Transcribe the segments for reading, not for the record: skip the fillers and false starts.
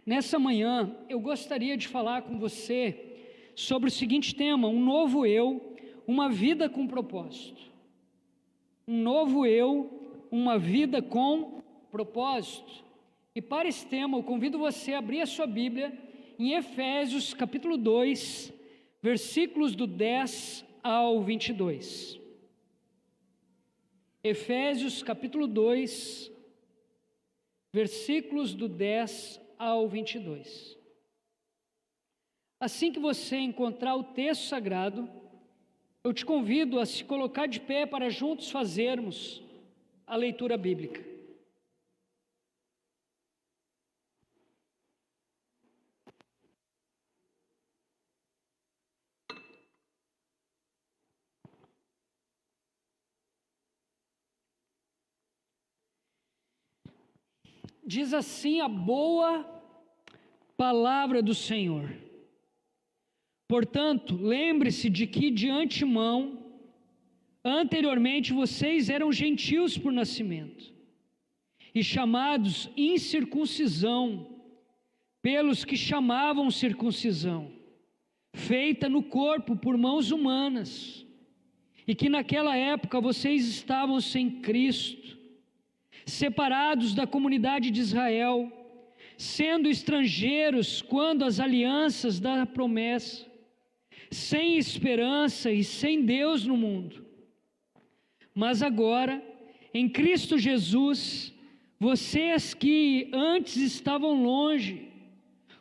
Nessa manhã, eu gostaria de falar com você sobre o seguinte tema: um novo eu, uma vida com propósito. Um novo eu, uma vida com propósito. E para esse tema, eu convido você a abrir a sua Bíblia em Efésios capítulo 2, versículos do 10 ao 22. Efésios capítulo 2, versículos do 10 ao 22. Assim que você encontrar o texto sagrado, eu te convido a se colocar de pé para juntos fazermos a leitura bíblica. Diz assim a boa palavra do Senhor: portanto, lembre-se de que de antemão, anteriormente vocês eram gentios por nascimento, e chamados incircuncisão, pelos que chamavam circuncisão, feita no corpo por mãos humanas, e que naquela época vocês estavam sem Cristo, separados da comunidade de Israel, sendo estrangeiros quando as alianças da promessa, sem esperança e sem Deus no mundo. Mas agora, em Cristo Jesus, vocês que antes estavam longe,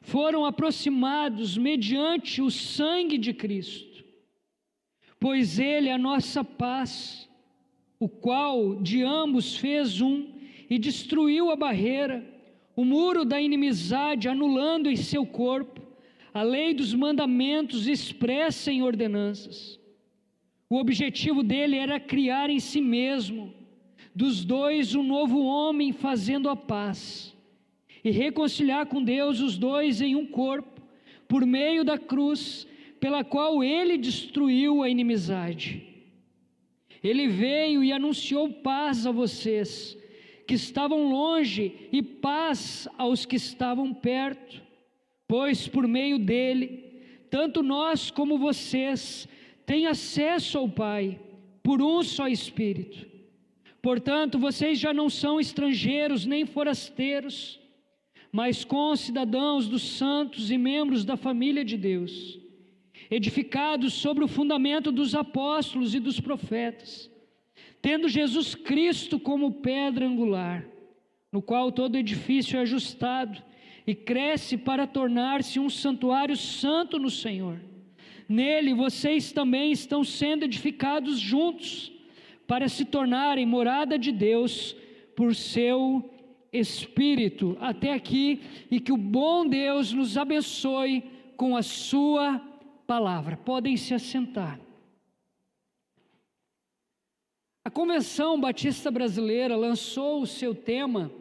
foram aproximados mediante o sangue de Cristo, pois Ele é a nossa paz, o qual de ambos fez um e destruiu a barreira, o muro da inimizade, anulando em seu corpo a lei dos mandamentos expressa em ordenanças. O objetivo dele era criar em si mesmo, dos dois, um novo homem, fazendo a paz, e reconciliar com Deus os dois em um corpo, por meio da cruz, pela qual ele destruiu a inimizade. Ele veio e anunciou paz a vocês que estavam longe e paz aos que estavam perto, pois por meio dele, tanto nós como vocês têm acesso ao Pai, por um só Espírito. Portanto, vocês já não são estrangeiros nem forasteiros, mas concidadãos dos santos e membros da família de Deus, edificados sobre o fundamento dos apóstolos e dos profetas, tendo Jesus Cristo como pedra angular, no qual todo edifício é ajustado e cresce para tornar-se um santuário santo no Senhor. Nele vocês também estão sendo edificados juntos, para se tornarem morada de Deus por seu Espírito. Até aqui, e que o bom Deus nos abençoe com a sua palavra. Podem se assentar. A Convenção Batista Brasileira lançou o seu tema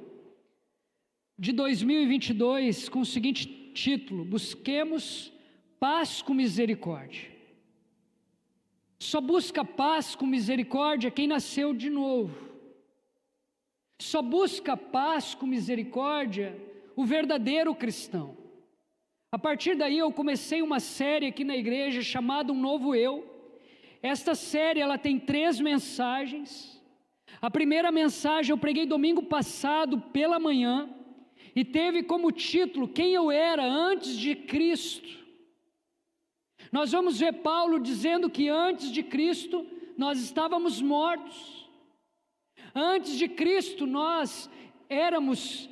de 2022 com o seguinte título: Busquemos paz com misericórdia. Só busca paz com misericórdia quem nasceu de novo. Só busca paz com misericórdia o verdadeiro cristão. A partir daí eu comecei uma série aqui na igreja chamada Um Novo Eu. Esta série ela tem 3 mensagens. A primeira mensagem eu preguei domingo passado pela manhã e teve como título Quem eu era antes de Cristo. Nós vamos ver Paulo dizendo que antes de Cristo nós estávamos mortos. Antes de Cristo nós éramos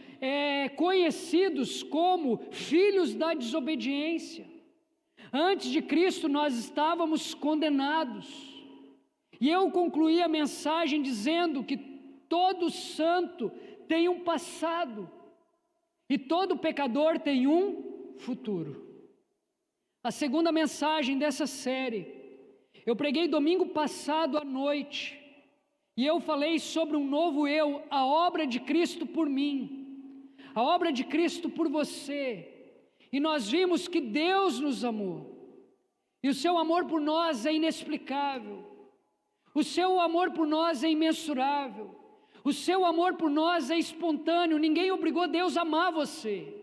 conhecidos como filhos da desobediência. Antes de Cristo nós estávamos condenados. E eu concluí a mensagem dizendo que todo santo tem um passado e todo pecador tem um futuro. A segunda mensagem dessa série, eu preguei domingo passado à noite, e eu falei sobre um novo eu, a obra de Cristo por mim, a obra de Cristo por você, e nós vimos que Deus nos amou, e o seu amor por nós é inexplicável, o seu amor por nós é imensurável, o seu amor por nós é espontâneo, ninguém obrigou Deus a amar você.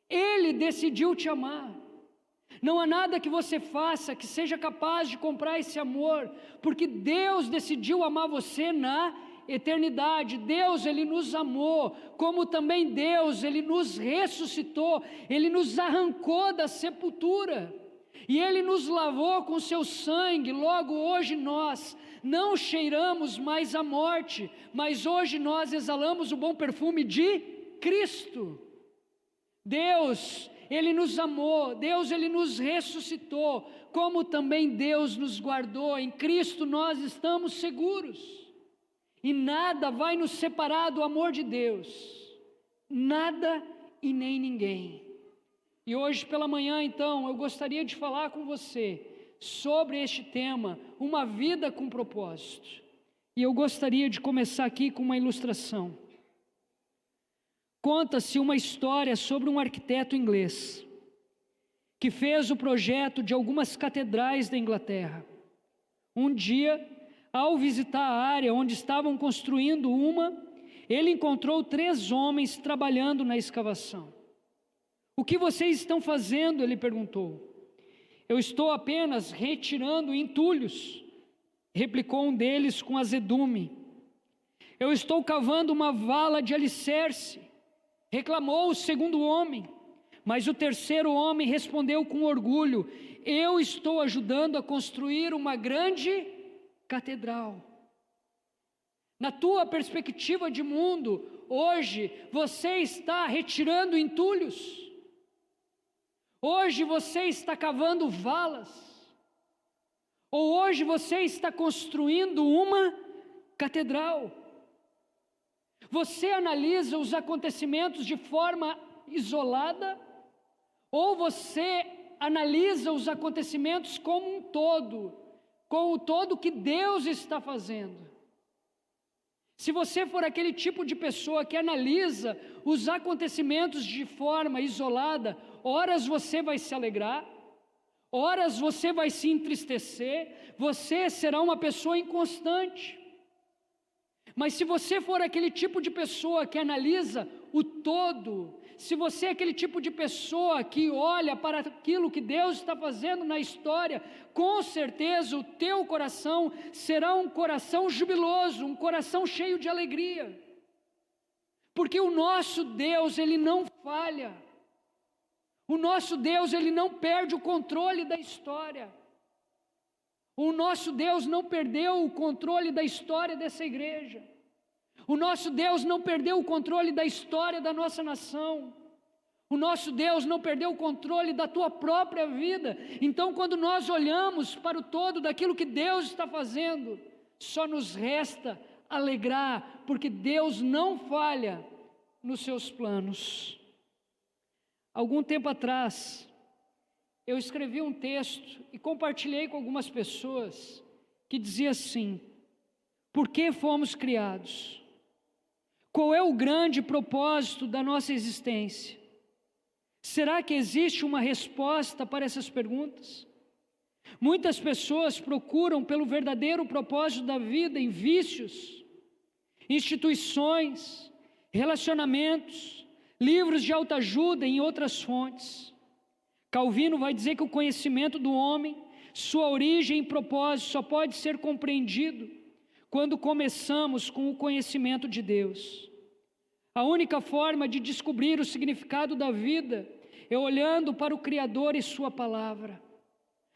Ele decidiu te amar. Não há nada que você faça que seja capaz de comprar esse amor, porque Deus decidiu amar você na eternidade. Deus, Ele nos amou, como também Deus, Ele nos ressuscitou, Ele nos arrancou da sepultura, e Ele nos lavou com seu sangue. Logo hoje nós não cheiramos mais a morte, mas hoje nós exalamos o bom perfume de Cristo. Deus, Ele nos amou, Deus, Ele nos ressuscitou, como também Deus nos guardou. Em Cristo nós estamos seguros, e nada vai nos separar do amor de Deus, nada e nem ninguém. E hoje pela manhã, então, eu gostaria de falar com você sobre este tema, uma vida com propósito. E eu gostaria de começar aqui com uma ilustração. Conta-se uma história sobre um arquiteto inglês que fez o projeto de algumas catedrais da Inglaterra. Um dia, ao visitar a área onde estavam construindo uma, ele encontrou 3 homens trabalhando na escavação. "O que vocês estão fazendo?" ele perguntou. "Eu estou apenas retirando entulhos", replicou um deles com azedume. "Eu estou cavando uma vala de alicerce", reclamou o segundo homem. Mas o terceiro homem respondeu com orgulho: "Eu estou ajudando a construir uma grande catedral." Na tua perspectiva de mundo, hoje você está retirando entulhos? Hoje você está cavando valas? Ou hoje você está construindo uma catedral? Você analisa os acontecimentos de forma isolada? Ou você analisa os acontecimentos como um todo, com o todo que Deus está fazendo? Se você for aquele tipo de pessoa que analisa os acontecimentos de forma isolada, horas você vai se alegrar, horas você vai se entristecer, você será uma pessoa inconstante. Mas se você for aquele tipo de pessoa que analisa o todo, se você é aquele tipo de pessoa que olha para aquilo que Deus está fazendo na história, com certeza o teu coração será um coração jubiloso, um coração cheio de alegria. Porque o nosso Deus, Ele não falha. O nosso Deus, Ele não perde o controle da história. O nosso Deus não perdeu o controle da história dessa igreja. O nosso Deus não perdeu o controle da história da nossa nação. O nosso Deus não perdeu o controle da tua própria vida. Então, quando nós olhamos para o todo daquilo que Deus está fazendo, só nos resta alegrar, porque Deus não falha nos seus planos. Algum tempo atrás, eu escrevi um texto e compartilhei com algumas pessoas que dizia assim: por que fomos criados? Qual é o grande propósito da nossa existência? Será que existe uma resposta para essas perguntas? Muitas pessoas procuram pelo verdadeiro propósito da vida em vícios, instituições, relacionamentos, livros de autoajuda e em outras fontes. Calvino vai dizer que o conhecimento do homem, sua origem e propósito só pode ser compreendido quando começamos com o conhecimento de Deus. A única forma de descobrir o significado da vida é olhando para o Criador e sua palavra.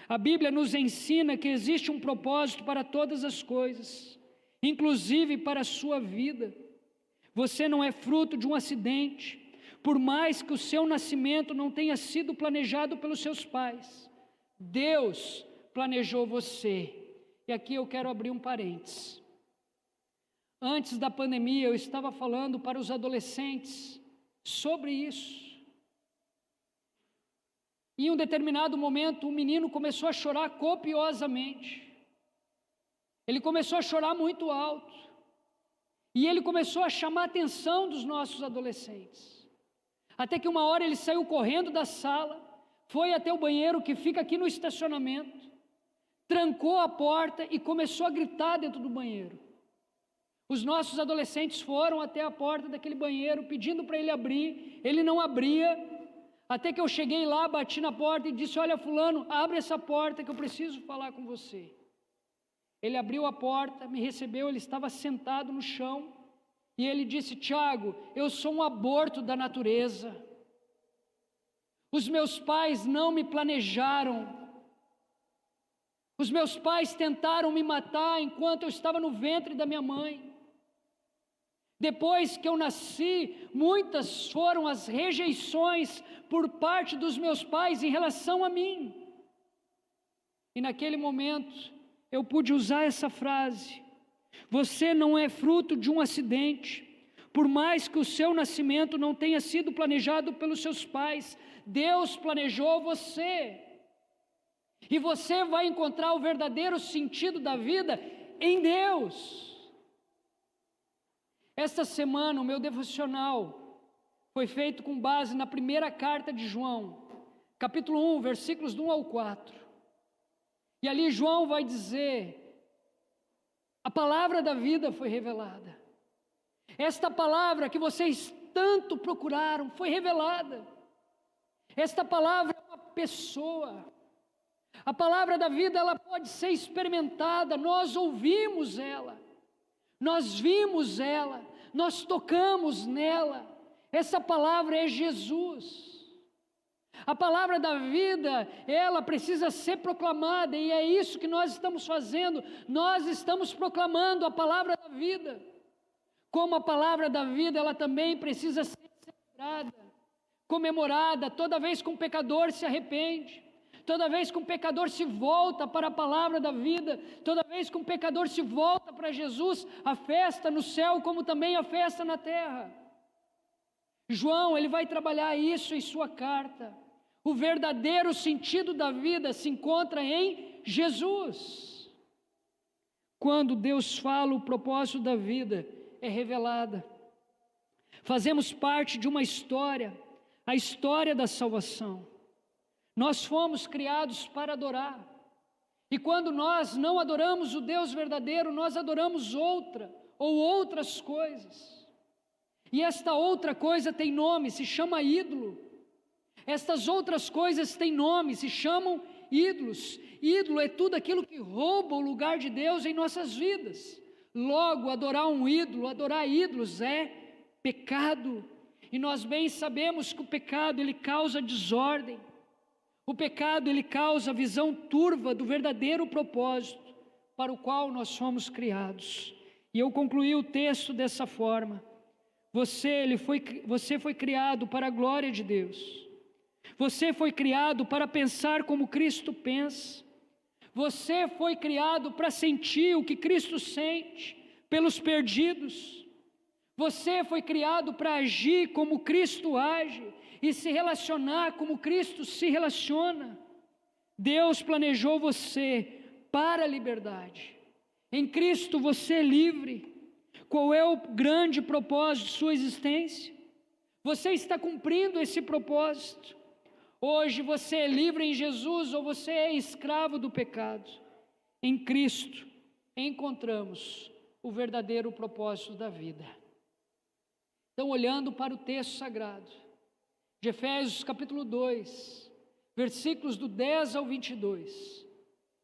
A Bíblia nos ensina que existe um propósito para todas as coisas, inclusive para a sua vida. Você não é fruto de um acidente, por mais que o seu nascimento não tenha sido planejado pelos seus pais. Deus planejou você. E aqui eu quero abrir um parênteses. Antes da pandemia, eu estava falando para os adolescentes sobre isso. E em um determinado momento, um menino começou a chorar copiosamente. Ele começou a chorar muito alto. E ele começou a chamar a atenção dos nossos adolescentes. Até que uma hora ele saiu correndo da sala, foi até o banheiro que fica aqui no estacionamento, trancou a porta e começou a gritar dentro do banheiro. Os nossos adolescentes foram até a porta daquele banheiro, pedindo para ele abrir, ele não abria, Até que eu cheguei lá, bati na porta e disse: olha, fulano, abre essa porta que eu preciso falar com você. Ele abriu a porta, me recebeu, ele estava sentado no chão, e ele disse: Tiago, eu sou um aborto da natureza. Os meus pais não me planejaram. Os meus pais tentaram me matar enquanto eu estava no ventre da minha mãe. Depois que eu nasci, muitas foram as rejeições por parte dos meus pais em relação a mim. E naquele momento, eu pude usar essa frase: você não é fruto de um acidente. Por mais que o seu nascimento não tenha sido planejado pelos seus pais, Deus planejou você. E você vai encontrar o verdadeiro sentido da vida em Deus. Esta semana o meu devocional foi feito com base na primeira carta de João, capítulo 1, versículos do 1 ao 4. E ali João vai dizer: a palavra da vida foi revelada. Esta palavra que vocês tanto procuraram foi revelada. Esta palavra é uma pessoa. A palavra da vida, ela pode ser experimentada. Nós ouvimos ela, nós vimos ela, nós tocamos nela. Essa palavra é Jesus. A palavra da vida, ela precisa ser proclamada, e é isso que nós estamos fazendo. Nós estamos proclamando a palavra da vida. Como a palavra da vida, ela também precisa ser celebrada, comemorada, toda vez que um pecador se arrepende, toda vez que um pecador se volta para a palavra da vida, toda vez que um pecador se volta para Jesus, a festa no céu, como também a festa na terra. João, ele vai trabalhar isso em sua carta. O verdadeiro sentido da vida se encontra em Jesus. Quando Deus fala, o propósito da vida é revelada. Fazemos parte de uma história, a história da salvação. Nós fomos criados para adorar. E quando nós não adoramos o Deus verdadeiro, nós adoramos outra ou outras coisas. E esta outra coisa tem nome, se chama ídolo. Estas outras coisas têm nome, se chamam ídolos. Ídolo é tudo aquilo que rouba o lugar de Deus em nossas vidas. Logo, adorar um ídolo, adorar ídolos é pecado. E nós bem sabemos que o pecado, ele causa desordem. O pecado, ele causa visão turva do verdadeiro propósito para o qual nós fomos criados. E eu concluí o texto dessa forma: você foi criado para a glória de Deus. Você foi criado para pensar como Cristo pensa. Você foi criado para sentir o que Cristo sente pelos perdidos. Você foi criado para agir como Cristo age e se relacionar como Cristo se relaciona. Deus planejou você para a liberdade. Em Cristo você é livre. Qual é o grande propósito de sua existência? Você está cumprindo esse propósito. Hoje você é livre em Jesus ou você é escravo do pecado? Em Cristo encontramos o verdadeiro propósito da vida. Então, olhando para o texto sagrado de Efésios capítulo 2, versículos do 10 ao 22,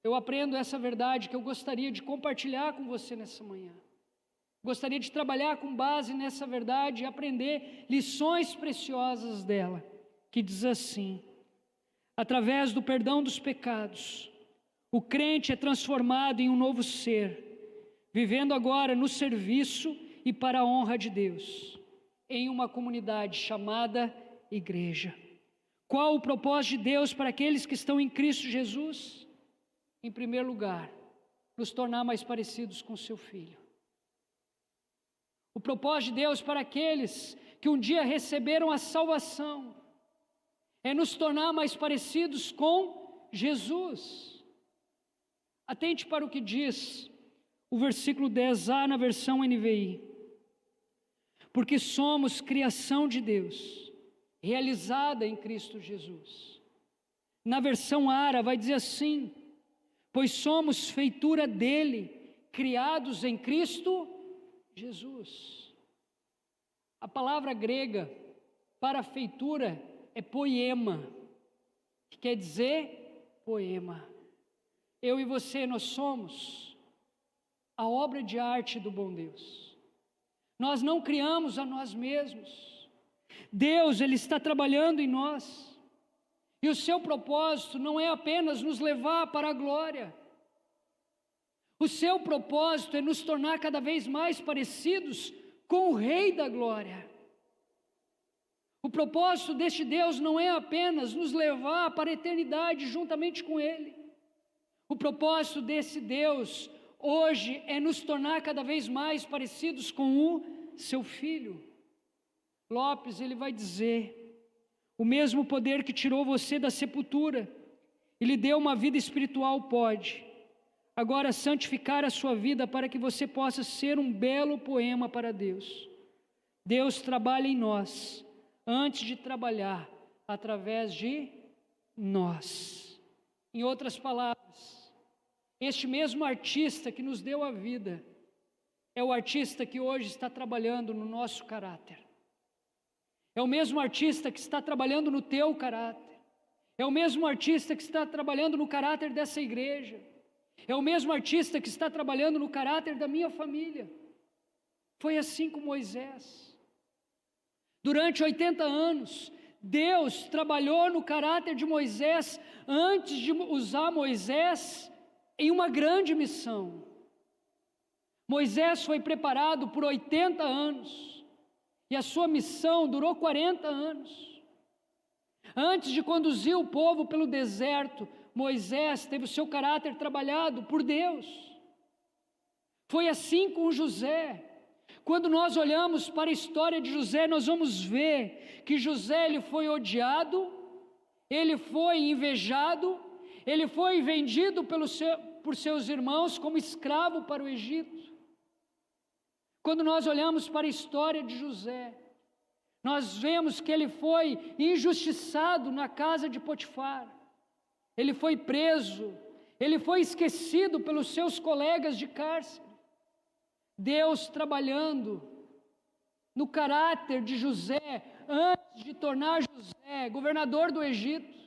eu aprendo essa verdade que eu gostaria de compartilhar com você nessa manhã. Gostaria de trabalhar com base nessa verdade e aprender lições preciosas dela, que diz assim: através do perdão dos pecados, o crente é transformado em um novo ser, vivendo agora no serviço e para a honra de Deus, em uma comunidade chamada igreja. Qual o propósito de Deus para aqueles que estão em Cristo Jesus? Em primeiro lugar, nos tornar mais parecidos com seu Filho. O propósito de Deus para aqueles que um dia receberam a salvação é nos tornar mais parecidos com Jesus. Atente para o que diz o versículo 10a na versão NVI. Porque somos criação de Deus, realizada em Cristo Jesus. Na versão Ara vai dizer assim: pois somos feitura dele, criados em Cristo Jesus. A palavra grega para feitura é poema, que quer dizer poema. Eu e você, nós somos a obra de arte do bom Deus. Nós não criamos a nós mesmos. Deus, Ele está trabalhando em nós. E o seu propósito não é apenas nos levar para a glória. O seu propósito é nos tornar cada vez mais parecidos com o Rei da Glória. O propósito deste Deus não é apenas nos levar para a eternidade juntamente com Ele. O propósito desse Deus hoje é nos tornar cada vez mais parecidos com o seu Filho. Lopes, ele vai dizer: o mesmo poder que tirou você da sepultura e lhe deu uma vida espiritual pode agora santificar a sua vida para que você possa ser um belo poema para Deus. Deus trabalha em nós antes de trabalhar através de nós. Em outras palavras, este mesmo artista que nos deu a vida é o artista que hoje está trabalhando no nosso caráter. É o mesmo artista que está trabalhando no teu caráter. É o mesmo artista que está trabalhando no caráter dessa igreja. É o mesmo artista que está trabalhando no caráter da minha família. Foi assim com Moisés. Durante 80 anos, Deus trabalhou no caráter de Moisés antes de usar Moisés em uma grande missão. Moisés foi preparado por 80 anos. E a sua missão durou 40 anos. Antes de conduzir o povo pelo deserto, Moisés teve o seu caráter trabalhado por Deus. Foi assim com José. Quando nós olhamos para a história de José, nós vamos ver que José ele foi odiado, ele foi invejado, ele foi vendido por seus irmãos como escravo para o Egito. Quando nós olhamos para a história de José, nós vemos que ele foi injustiçado na casa de Potifar. Ele foi preso, ele foi esquecido pelos seus colegas de cárcere. Deus trabalhando no caráter de José antes de tornar José governador do Egito.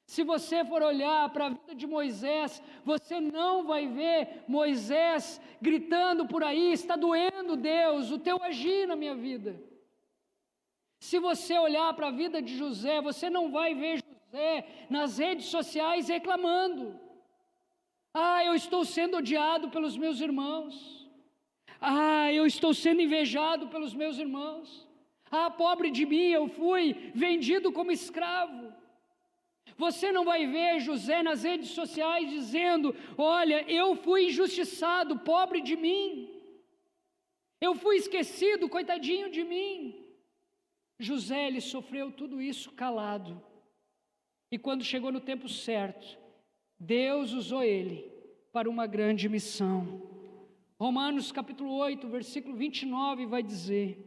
Se você for olhar para a vida de Moisés, você não vai ver Moisés gritando por aí: está doendo, Deus, o teu agir na minha vida. Se você olhar para a vida de José, você não vai ver José nas redes sociais reclamando: ah, eu estou sendo odiado pelos meus irmãos. Ah, eu estou sendo invejado pelos meus irmãos. Ah, pobre de mim, eu fui vendido como escravo. Você não vai ver José nas redes sociais dizendo: olha, eu fui injustiçado, pobre de mim. Eu fui esquecido, coitadinho de mim. José, ele sofreu tudo isso calado. E quando chegou no tempo certo, Deus usou ele para uma grande missão. Romanos capítulo 8, versículo 29 vai dizer: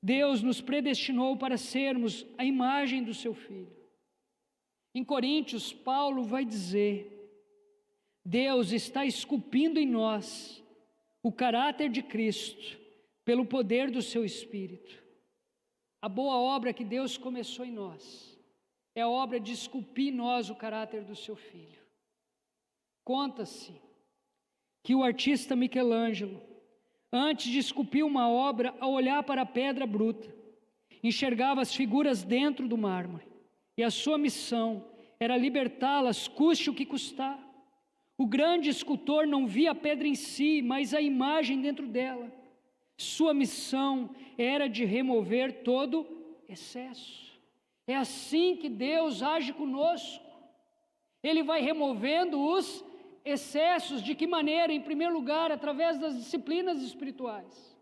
Deus nos predestinou para sermos a imagem do seu Filho. Em Coríntios, Paulo vai dizer: Deus está esculpindo em nós o caráter de Cristo pelo poder do seu Espírito. A boa obra que Deus começou em nós é a obra de esculpir em nós o caráter do seu Filho. Conta-se que o artista Michelangelo, antes de esculpir uma obra, ao olhar para a pedra bruta, enxergava as figuras dentro do mármore, e a sua missão era libertá-las, custe o que custar. O grande escultor não via a pedra em si, mas a imagem dentro dela. Sua missão era de remover todo excesso. É assim que Deus age conosco. Ele vai removendo os excessos. De que maneira? Em primeiro lugar, através das disciplinas espirituais.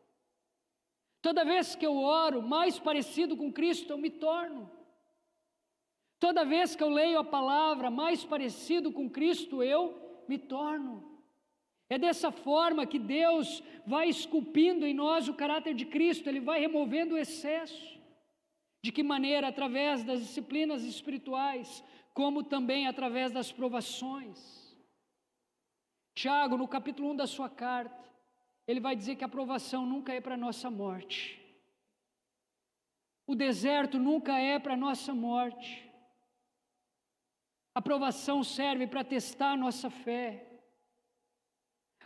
Toda vez que eu oro mais parecido com Cristo, eu me torno. Toda vez que eu leio a palavra mais parecido com Cristo, eu me torno. É dessa forma que Deus vai esculpindo em nós o caráter de Cristo. Ele vai removendo o excesso. De que maneira? Através das disciplinas espirituais, como também através das provações. Tiago, no capítulo 1 da sua carta, ele vai dizer que a provação nunca é para a nossa morte. O deserto nunca é para a nossa morte. A provação serve para testar a nossa fé.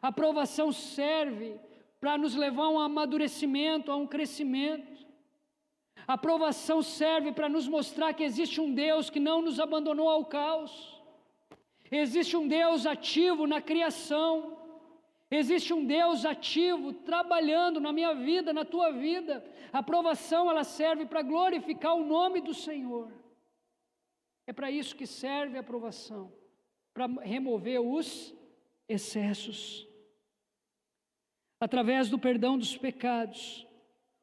A provação serve para nos levar a um amadurecimento, a um crescimento. A provação serve para nos mostrar que existe um Deus que não nos abandonou ao caos. Existe um Deus ativo na criação. Existe um Deus ativo trabalhando na minha vida, na tua vida. A provação, ela serve para glorificar o nome do Senhor. É para isso que serve a provação, para remover os excessos. Através do perdão dos pecados,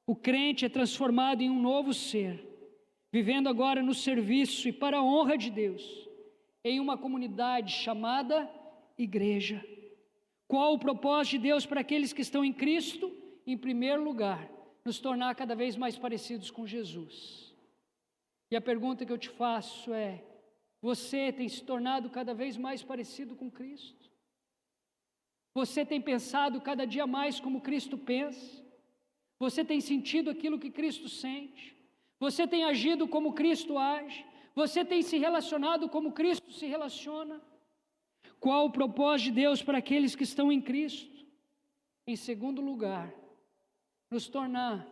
o crente é transformado em um novo ser, vivendo agora no serviço e para a honra de Deus, em uma comunidade chamada igreja. Qual o propósito de Deus para aqueles que estão em Cristo? Em primeiro lugar, nos tornar cada vez mais parecidos com Jesus. E a pergunta que eu te faço é: você tem se tornado cada vez mais parecido com Cristo? Você tem pensado cada dia mais como Cristo pensa? Você tem sentido aquilo que Cristo sente? Você tem agido como Cristo age? Você tem se relacionado como Cristo se relaciona? Qual o propósito de Deus para aqueles que estão em Cristo? Em segundo lugar, nos tornar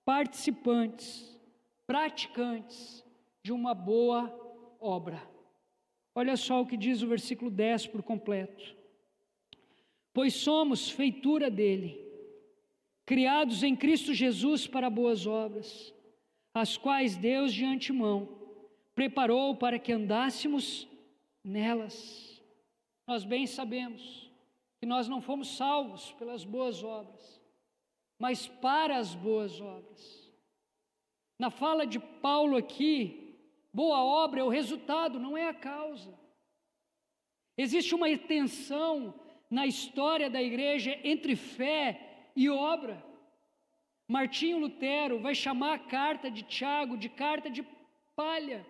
participantes, praticantes de uma boa obra. Olha só o que diz o versículo 10 por completo. Pois somos feitura dele, criados em Cristo Jesus para boas obras, as quais Deus de antemão preparou para que andássemos nelas. Nós bem sabemos que nós não fomos salvos pelas boas obras, mas para as boas obras. Na fala de Paulo aqui, boa obra é o resultado, não é a causa. Existe uma tensão na história da igreja entre fé e obra. Martinho Lutero vai chamar a carta de Tiago de carta de palha,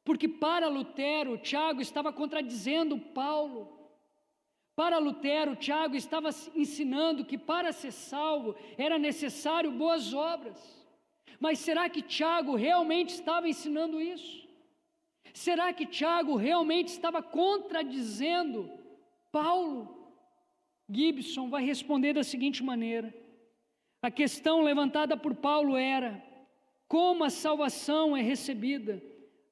porque para Lutero, Tiago estava contradizendo Paulo. Para Lutero, Tiago estava ensinando que para ser salvo era necessário boas obras. Mas será que Tiago realmente estava ensinando isso? Será que Tiago realmente estava contradizendo Paulo? Gibson vai responder da seguinte maneira: a questão levantada por Paulo era: como a salvação é recebida?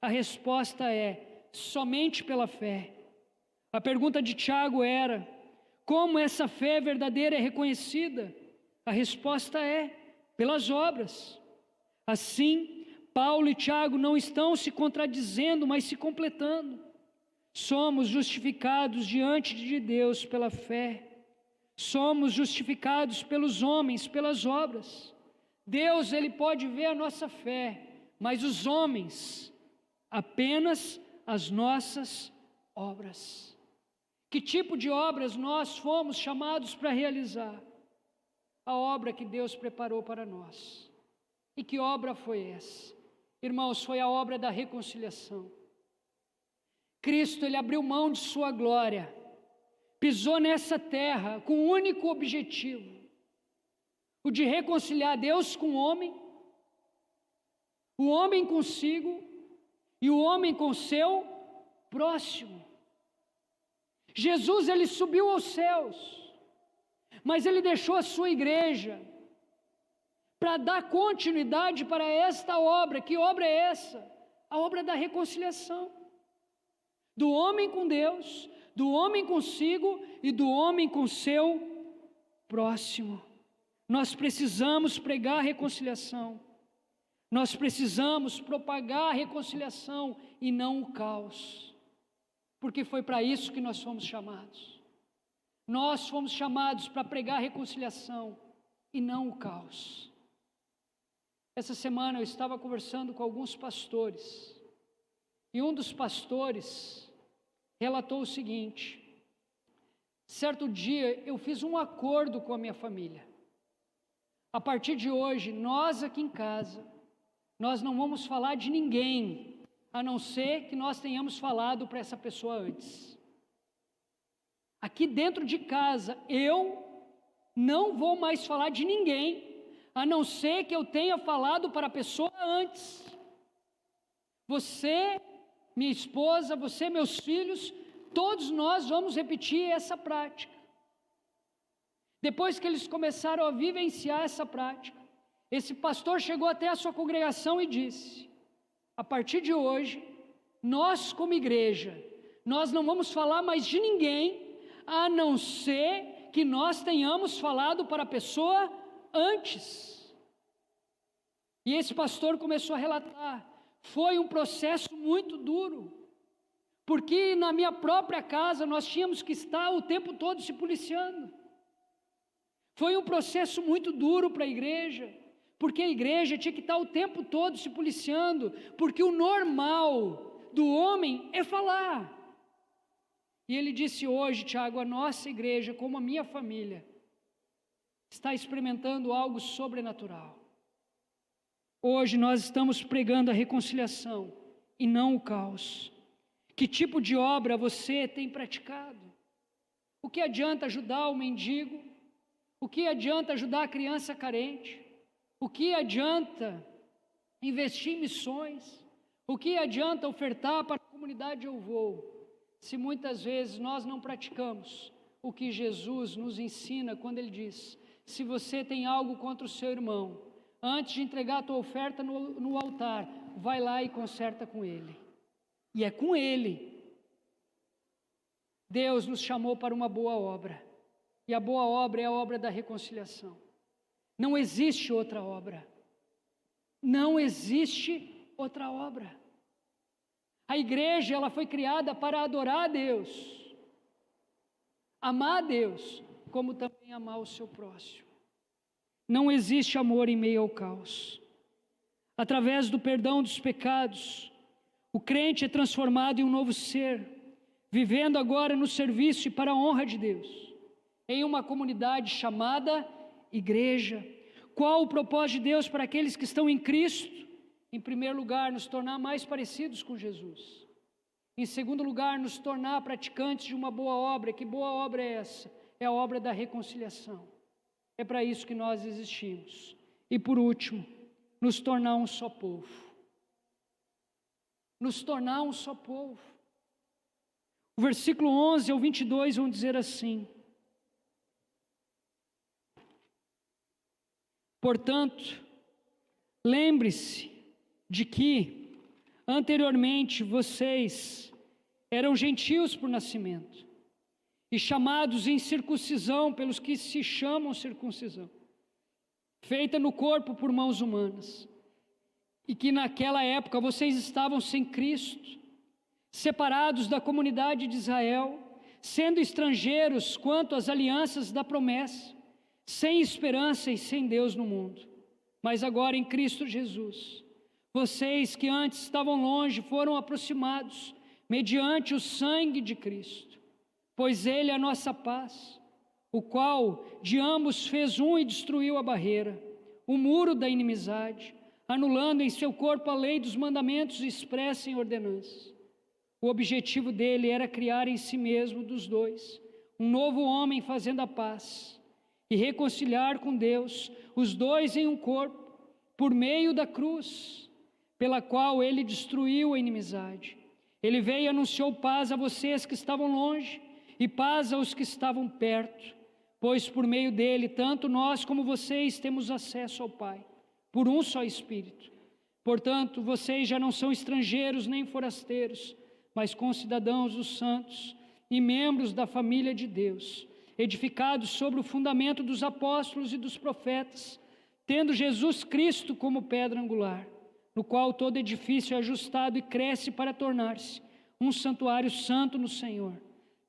A resposta é: somente pela fé. A pergunta de Tiago era: como essa fé verdadeira é reconhecida? A resposta é: pelas obras. Assim, Paulo e Tiago não estão se contradizendo, mas se completando. Somos justificados diante de Deus pela fé. Somos justificados pelos homens, pelas obras. Deus, Ele pode ver a nossa fé, mas os homens, apenas as nossas obras. Que tipo de obras nós fomos chamados para realizar? A obra que Deus preparou para nós. E que obra foi essa? Irmãos, foi a obra da reconciliação. Cristo, Ele abriu mão de sua glória, pisou nessa terra com o único objetivo, o de reconciliar Deus com o homem consigo e o homem com o seu próximo. Jesus, Ele subiu aos céus, mas Ele deixou a sua igreja para dar continuidade para esta obra. Que obra é essa? A obra da reconciliação. Do homem com Deus, do homem consigo e do homem com seu próximo. Nós precisamos pregar a reconciliação. Nós precisamos propagar a reconciliação e não o caos. Porque foi para isso que nós fomos chamados. Nós fomos chamados para pregar a reconciliação e não o caos. Essa semana eu estava conversando com alguns pastores. E um dos pastores relatou o seguinte: certo dia eu fiz um acordo com a minha família. A partir de hoje, nós aqui em casa, nós não vamos falar de ninguém, a não ser que nós tenhamos falado para essa pessoa antes. Aqui dentro de casa, eu não vou mais falar de ninguém, a não ser que eu tenha falado para a pessoa antes. Você, minha esposa, você, meus filhos, todos nós vamos repetir essa prática. Depois que eles começaram a vivenciar essa prática, esse pastor chegou até a sua congregação e disse: a partir de hoje, nós como igreja, nós não vamos falar mais de ninguém, a não ser que nós tenhamos falado para a pessoa antes. E esse pastor começou a relatar: foi um processo muito duro, porque na minha própria casa nós tínhamos que estar o tempo todo se policiando. Foi um processo muito duro para a igreja, porque a igreja tinha que estar o tempo todo se policiando, porque o normal do homem é falar. E ele disse: hoje, Tiago, a nossa igreja, como a minha família, está experimentando algo sobrenatural. Hoje nós estamos pregando a reconciliação e não o caos. Que tipo de obra você tem praticado? O que adianta ajudar o mendigo? O que adianta ajudar a criança carente? O que adianta investir em missões? O que adianta ofertar para a comunidade Eu Vou, se muitas vezes nós não praticamos o que Jesus nos ensina quando Ele diz: se você tem algo contra o seu irmão, antes de entregar a tua oferta no altar, vai lá e conserta com ele. E é com ele. Deus nos chamou para uma boa obra. E a boa obra é a obra da reconciliação. Não existe outra obra. Não existe outra obra. A igreja, ela foi criada para adorar a Deus, amar a Deus, como também amar o seu próximo. Não existe amor em meio ao caos. Através do perdão dos pecados, o crente é transformado em um novo ser, vivendo agora no serviço e para a honra de Deus, em uma comunidade chamada igreja. Qual o propósito de Deus para aqueles que estão em Cristo? Em primeiro lugar, nos tornar mais parecidos com Jesus. Em segundo lugar, nos tornar praticantes de uma boa obra. Que boa obra é essa? É a obra da reconciliação. É para isso que nós existimos. E por último, nos tornar um só povo. Nos tornar um só povo. O versículo 11 ao 22 vão dizer assim: portanto, lembre-se de que anteriormente vocês eram gentios por nascimento e chamados em circuncisão pelos que se chamam circuncisão, feita no corpo por mãos humanas, e que naquela época vocês estavam sem Cristo, separados da comunidade de Israel, sendo estrangeiros quanto às alianças da promessa, sem esperança e sem Deus no mundo. Mas agora em Cristo Jesus, vocês que antes estavam longe foram aproximados mediante o sangue de Cristo, pois Ele é a nossa paz, o qual de ambos fez um e destruiu a barreira, o muro da inimizade, anulando em seu corpo a lei dos mandamentos expressa em ordenanças. O objetivo dele era criar em si mesmo dos dois um novo homem, fazendo a paz e reconciliar com Deus os dois em um corpo, por meio da cruz, pela qual ele destruiu a inimizade. Ele veio e anunciou paz a vocês que estavam longe e paz aos que estavam perto, pois por meio dele, tanto nós como vocês temos acesso ao Pai, por um só Espírito. Portanto, vocês já não são estrangeiros nem forasteiros, mas concidadãos dos santos e membros da família de Deus, edificados sobre o fundamento dos apóstolos e dos profetas, tendo Jesus Cristo como pedra angular, no qual todo edifício é ajustado e cresce para tornar-se um santuário santo no Senhor.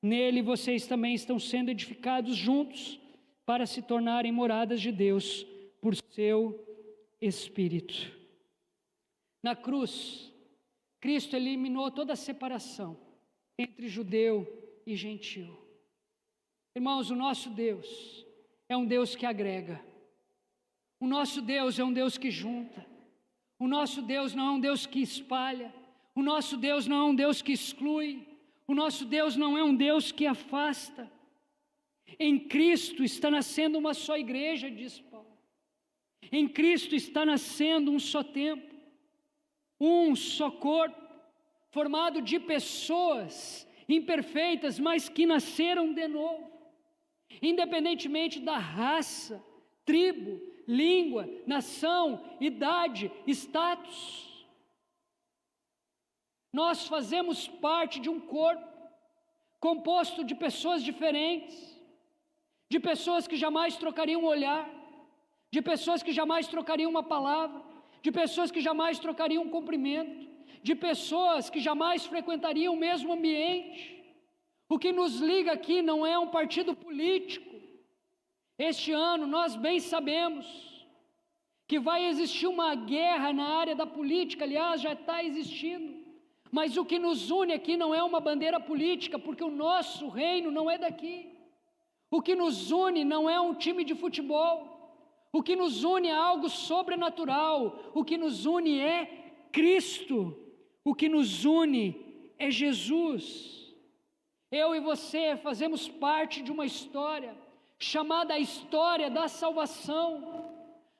Nele vocês também estão sendo edificados juntos para se tornarem moradas de Deus por seu Espírito. Na cruz, Cristo eliminou toda a separação entre judeu e gentil. Irmãos, o nosso Deus é um Deus que agrega. O nosso Deus é um Deus que junta. O nosso Deus não é um Deus que espalha. O nosso Deus não é um Deus que exclui. O nosso Deus não é um Deus que afasta. Em Cristo está nascendo uma só igreja, diz Paulo. Em Cristo está nascendo um só tempo, um só corpo, formado de pessoas imperfeitas, mas que nasceram de novo, independentemente da raça, tribo, língua, nação, idade, status. Nós fazemos parte de um corpo composto de pessoas diferentes, de pessoas que jamais trocariam um olhar, de pessoas que jamais trocariam uma palavra, de pessoas que jamais trocariam um cumprimento, de pessoas que jamais frequentariam o mesmo ambiente. O que nos liga aqui não é um partido político. Este ano nós bem sabemos que vai existir uma guerra na área da política, aliás, já está existindo. Mas o que nos une aqui não é uma bandeira política, porque o nosso reino não é daqui. O que nos une não é um time de futebol. O que nos une é algo sobrenatural. O que nos une é Cristo. O que nos une é Jesus. Eu e você fazemos parte de uma história chamada a história da salvação.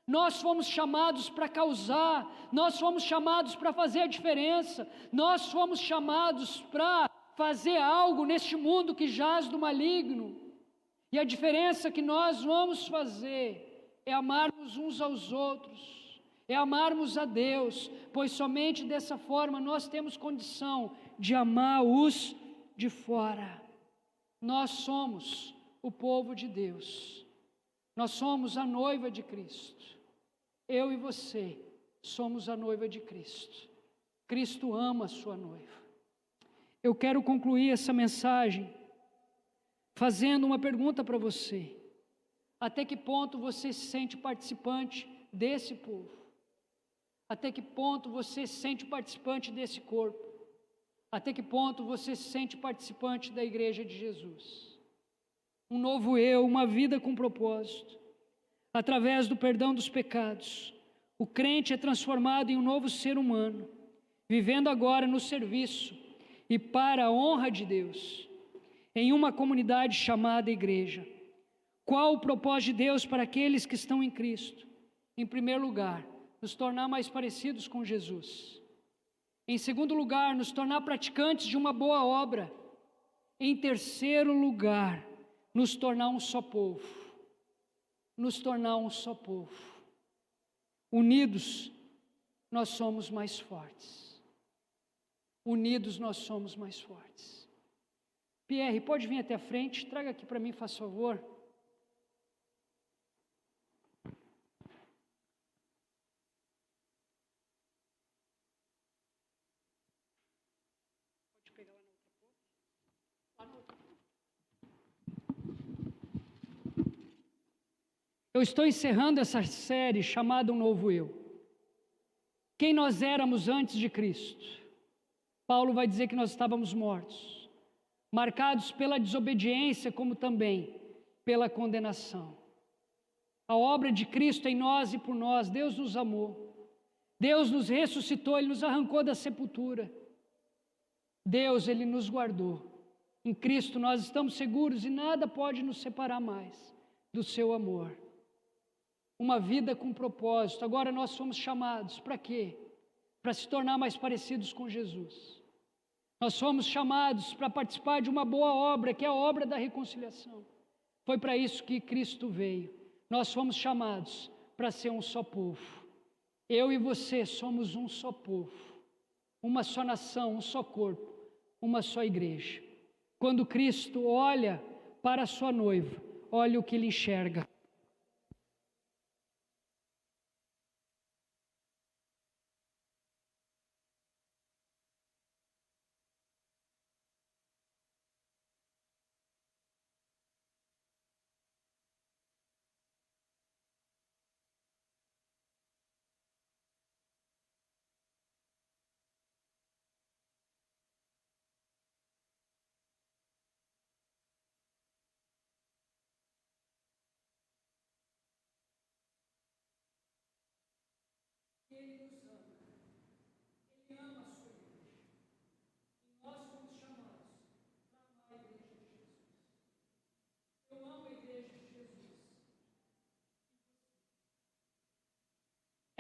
Nós fomos chamados para causar, nós fomos chamados para fazer a diferença, nós fomos chamados para fazer algo neste mundo que jaz do maligno. E a diferença que nós vamos fazer é amarmos uns aos outros, é amarmos a Deus, pois somente dessa forma nós temos condição de amar os de fora. Nós somos o povo de Deus, nós somos a noiva de Cristo. Eu e você somos a noiva de Cristo. Cristo ama a sua noiva. Eu quero concluir essa mensagem fazendo uma pergunta para você. Até que ponto você se sente participante desse povo? Até que ponto você se sente participante desse corpo? Até que ponto você se sente participante da igreja de Jesus? Um novo eu, uma vida com propósito. Através do perdão dos pecados, o crente é transformado em um novo ser humano, vivendo agora no serviço e para a honra de Deus, em uma comunidade chamada igreja. Qual o propósito de Deus para aqueles que estão em Cristo? Em primeiro lugar, nos tornar mais parecidos com Jesus. Em segundo lugar, nos tornar praticantes de uma boa obra. Em terceiro lugar, nos tornar um só povo. Nos tornar um só povo. Unidos, nós somos mais fortes. Unidos, nós somos mais fortes. Pierre, pode vir até a frente, traga aqui para mim, faz favor. Pode pegar lá na outra ponta. Eu estou encerrando essa série chamada Um Novo Eu. Quem nós éramos antes de Cristo? Paulo vai dizer que nós estávamos mortos, marcados pela desobediência, como também pela condenação. A obra de Cristo em nós e por nós, Deus nos amou, Deus nos ressuscitou, Ele nos arrancou da sepultura. Deus, Ele nos guardou. Em Cristo nós estamos seguros e nada pode nos separar mais do seu amor. Uma vida com propósito. Agora nós somos chamados para quê? Para se tornar mais parecidos com Jesus. Nós somos chamados para participar de uma boa obra, que é a obra da reconciliação. Foi para isso que Cristo veio. Nós fomos chamados para ser um só povo. Eu e você somos um só povo, uma só nação, um só corpo, uma só igreja. Quando Cristo olha para a sua noiva, olha o que ele enxerga. Ele nos ama. Ele ama a sua igreja. E nós fomos chamados para amar a igreja de Jesus. Eu amo a igreja de Jesus.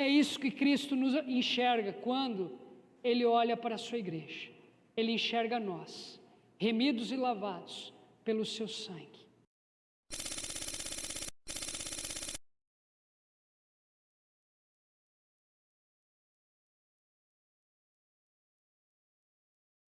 É isso que Cristo nos enxerga quando Ele olha para a sua igreja. Ele enxerga nós, remidos e lavados pelo seu sangue.